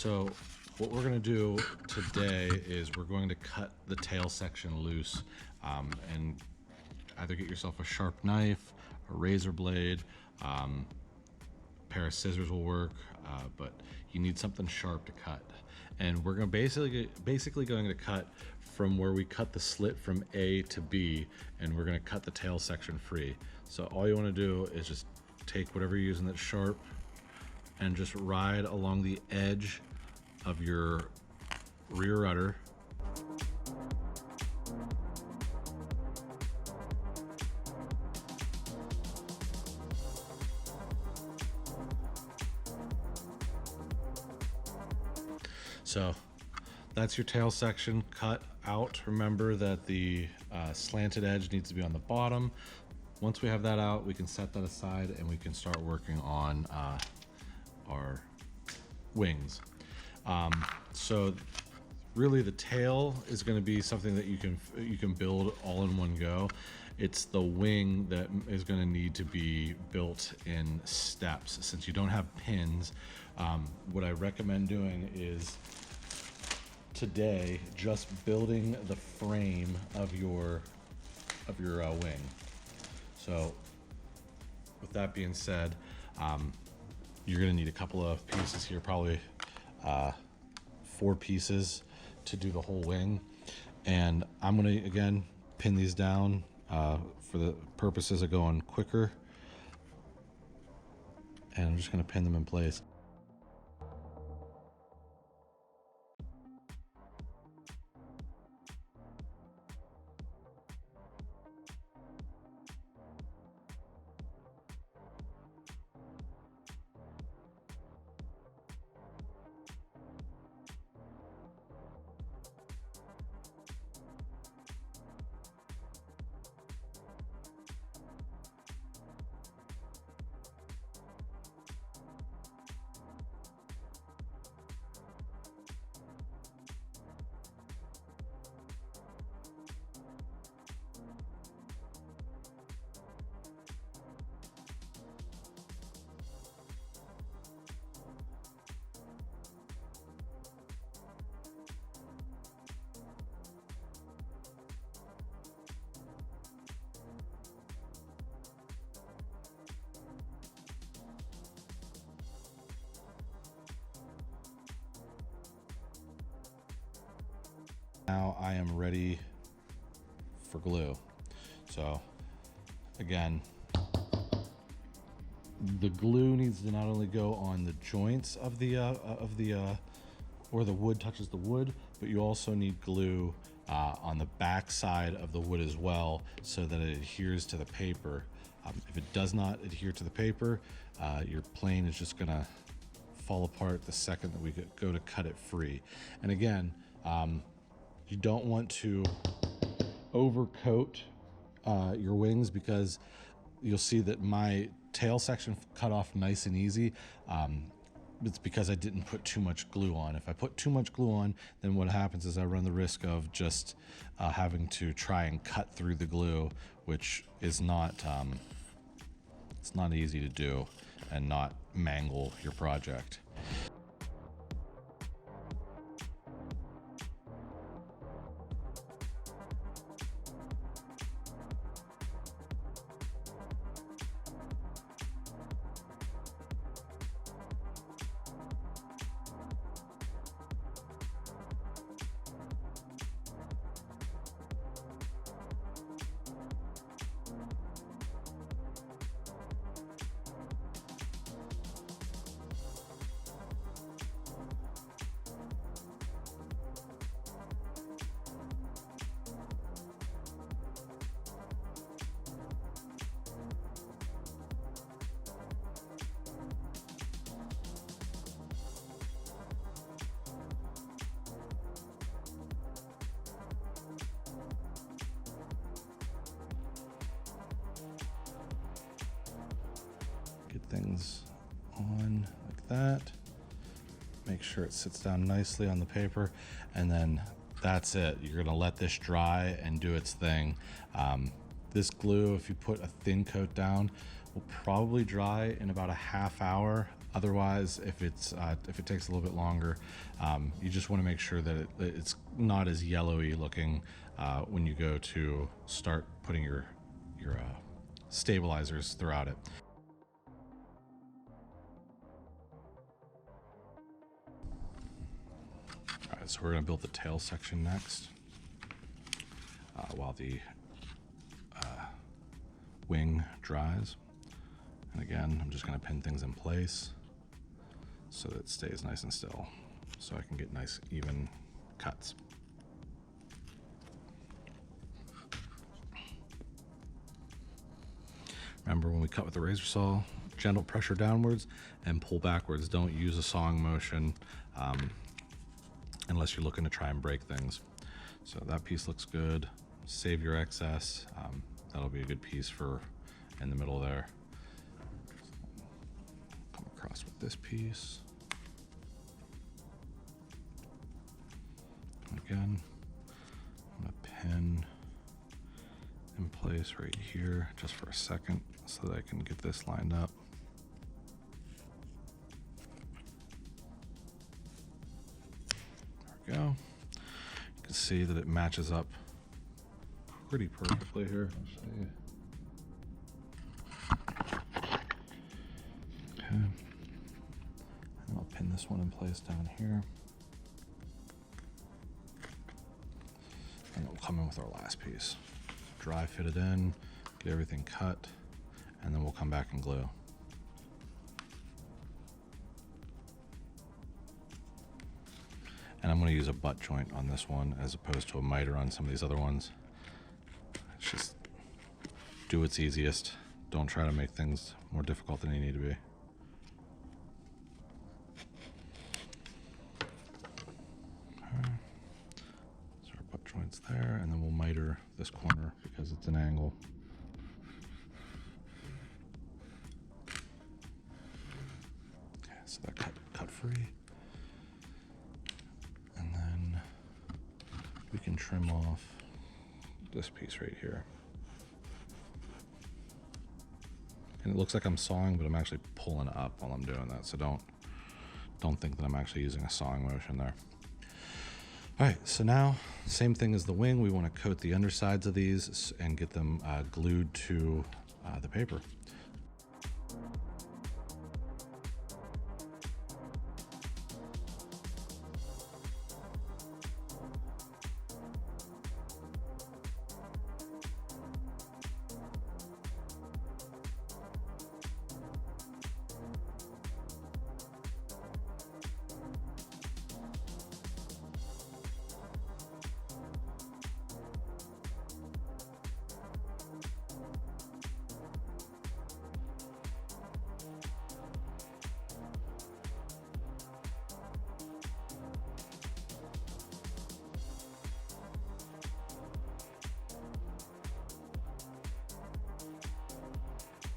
So what we're going to do today is we're going to cut the tail section loose, and either get yourself a sharp knife, a razor blade, a pair of scissors will work, but you need something sharp to cut. And we're going to basically going to cut from where we cut the slit from A to B, and we're going to cut the tail section free. So all you want to do is just take whatever you're using that's sharp and just ride along the edge of your rear rudder. So that's your tail section cut out. Remember that the slanted edge needs to be on the bottom. Once we have that out, we can set that aside and we can start working on our wings. So really the tail is going to be something that you can build all in one go. It's the wing that is going to need to be built in steps. Since you don't have pins, what I recommend doing is today just building the frame of your wing. So with that being said, you're going to need a couple of pieces here, probably 4 pieces to do the whole wing. And I'm going to again pin these down for the purposes of going quicker, and I'm just going to pin them in place. Now I am ready for glue. So again, the glue needs to not only go on the joints of the where the wood touches the wood, but you also need glue on the back side of the wood as well, so that it adheres to the paper. If it does not adhere to the paper, your plane is just gonna fall apart the second that we go to cut it free. And again, you don't want to overcoat your wings, because you'll see that my tail section cut off nice and easy. It's because I didn't put too much glue on. If I put too much glue on, then what happens is I run the risk of just having to try and cut through the glue, which is not, it's not easy to do and not mangle your project. Get things on like that. Make sure it sits down nicely on the paper, and then that's it. You're gonna let this dry and do its thing. This glue, if you put a thin coat down, will probably dry in about a half hour. Otherwise, if it takes a little bit longer, you just want to make sure that it's not as yellowy looking when you go to start putting your stabilizers throughout it. All right, so we're going to build the tail section next, while the wing dries. And again, I'm just going to pin things in place so that it stays nice and still, so I can get nice even cuts. Remember, when we cut with the razor saw, gentle pressure downwards and pull backwards. Don't use a sawing motion unless you're looking to try and break things. So that piece looks good. Save your excess. That'll be a good piece for in the middle there. Come across with this piece. Again, I'm gonna pin in place right here just for a second so that I can get this lined up. There we go. You can see that it matches up pretty perfectly here. Okay. And I'll pin this one in place down here. And we'll come in with our last piece. Dry fit it in, get everything cut, and then we'll come back and glue. And I'm going to use a butt joint on this one as opposed to a miter on some of these other ones. It's just do what's easiest. Don't try to make things more difficult than they need to be. Okay. So our butt joint's there, and then we'll miter this corner because it's an angle. Okay, so that cut free. And then we can trim off this piece right here. And it looks like I'm sawing, but I'm actually pulling up while I'm doing that. So don't think that I'm actually using a sawing motion there. All right, so now same thing as the wing. We want to coat the undersides of these and get them glued to the paper.